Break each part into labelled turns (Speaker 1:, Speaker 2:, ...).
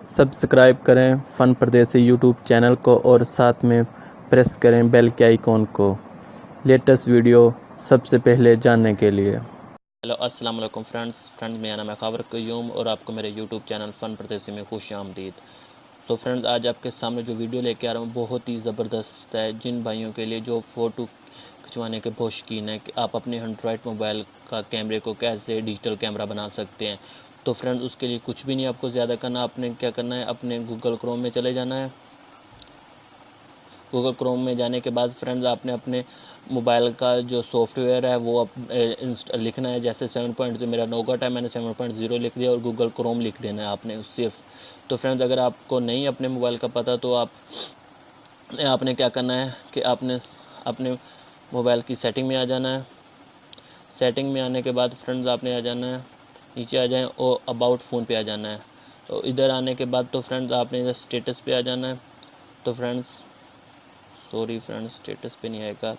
Speaker 1: Subscribe करें फ़न परदेसी YouTube channel को और साथ में प्रेस करें बेल के आइकॉन को लेटेस्ट वीडियो सबसे पहले जानने के लिए।
Speaker 2: हेलो अस्सलाम वालेकुम फ्रेंड्स, मेरा नाम है खबर क्यूम और आपको मेरे यूट्यूब चैनल फ़न परदेसी में खुश आमदीद। सो फ्रेंड्स, आज आपके सामने जो वीडियो लेके आ रहा हूँ बहुत ही ज़बरदस्त है जिन भाइयों के लिए जो फ़ोटो खिंचवाने के बहुत शौकीन है कि आप अपने एंड्रॉयड मोबाइल का कैमरे को कैसे डिजिटल कैमरा बना सकते हैं। तो फ्रेंड्स, उसके लिए कुछ भी नहीं आपको ज़्यादा करना, आपने क्या करना है, अपने गूगल क्रोम में चले जाना है। गूगल क्रोम में जाने के बाद फ्रेंड्स आपने अपने मोबाइल का जो सॉफ्टवेयर है वो लिखना है। जैसे 7.0 मेरा नोगट है, मैंने 7.0 लिख दिया और गूगल क्रोम लिख देना है आपने सिर्फ। तो फ्रेंड्स, अगर आपको नहीं अपने मोबाइल का पता तो आपने क्या करना है कि आपने अपने मोबाइल की सेटिंग में आ जाना है। सेटिंग में आने के बाद फ्रेंड्स आपने आ जाना है, नीचे आ जाए और अबाउट फ़ोन पे आ जाना है। तो इधर आने के बाद तो फ्रेंड्स आपने इधर स्टेटस पे आ जाना है। तो फ्रेंड्स स्टेटस पे नहीं आएगा,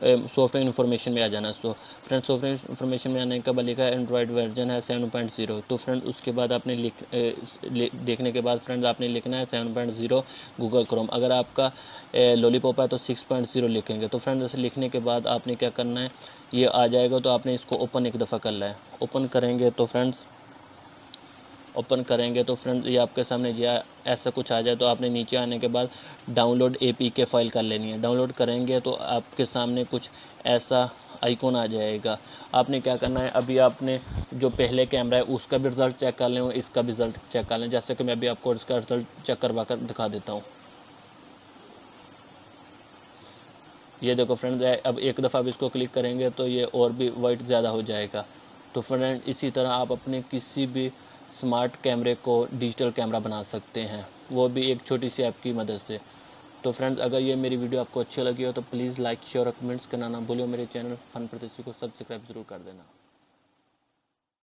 Speaker 2: सॉफ्टवेयर इन्फॉर्मेशन में आ जाना। सो फ्रेंड्स, सॉफ्टवेयर इन्फॉर्मेशन में आने के बाद लिखा है एंड्रॉयड वर्जन है 7.0। तो फ्रेंड्स उसके बाद आपने देखने के बाद फ्रेंड्स आपने लिखना है 7.0 गूगल क्रोम। अगर आपका लॉलीपॉप है तो 6.0 लिखेंगे। तो फ्रेंड्स ऐसे लिखने के बाद आपने क्या करना है, ये आ जाएगा तो आपने इसको ओपन एक दफ़ा कर लिया है। ओपन करेंगे तो फ्रेंड्स ये आपके सामने जो ऐसा कुछ आ जाए तो आपने नीचे आने के बाद डाउनलोड APK फाइल कर लेनी है। डाउनलोड करेंगे तो आपके सामने कुछ ऐसा आइकॉन आ जाएगा। आपने क्या करना है, अभी आपने जो पहले कैमरा है उसका भी रिज़ल्ट चेक कर लें और इसका भी रिज़ल्ट चेक कर लें। जैसे कि मैं अभी आपको इसका रिज़ल्ट चेक करवा कर दिखा देता हूँ। ये देखो फ्रेंड्स, अब एक दफ़ा अब इसको क्लिक करेंगे तो ये और भी वाइट ज़्यादा हो जाएगा। तो फ्रेंड इसी तरह आप अपने किसी भी स्मार्ट कैमरे को डिजिटल कैमरा बना सकते हैं, वो भी एक छोटी सी ऐप की मदद से। तो फ्रेंड्स, अगर ये मेरी वीडियो आपको अच्छी लगी हो तो प्लीज़ लाइक शेयर और कमेंट्स करना ना भूलिए। मेरे चैनल फ़न परदेसी को सब्सक्राइब ज़रूर कर देना।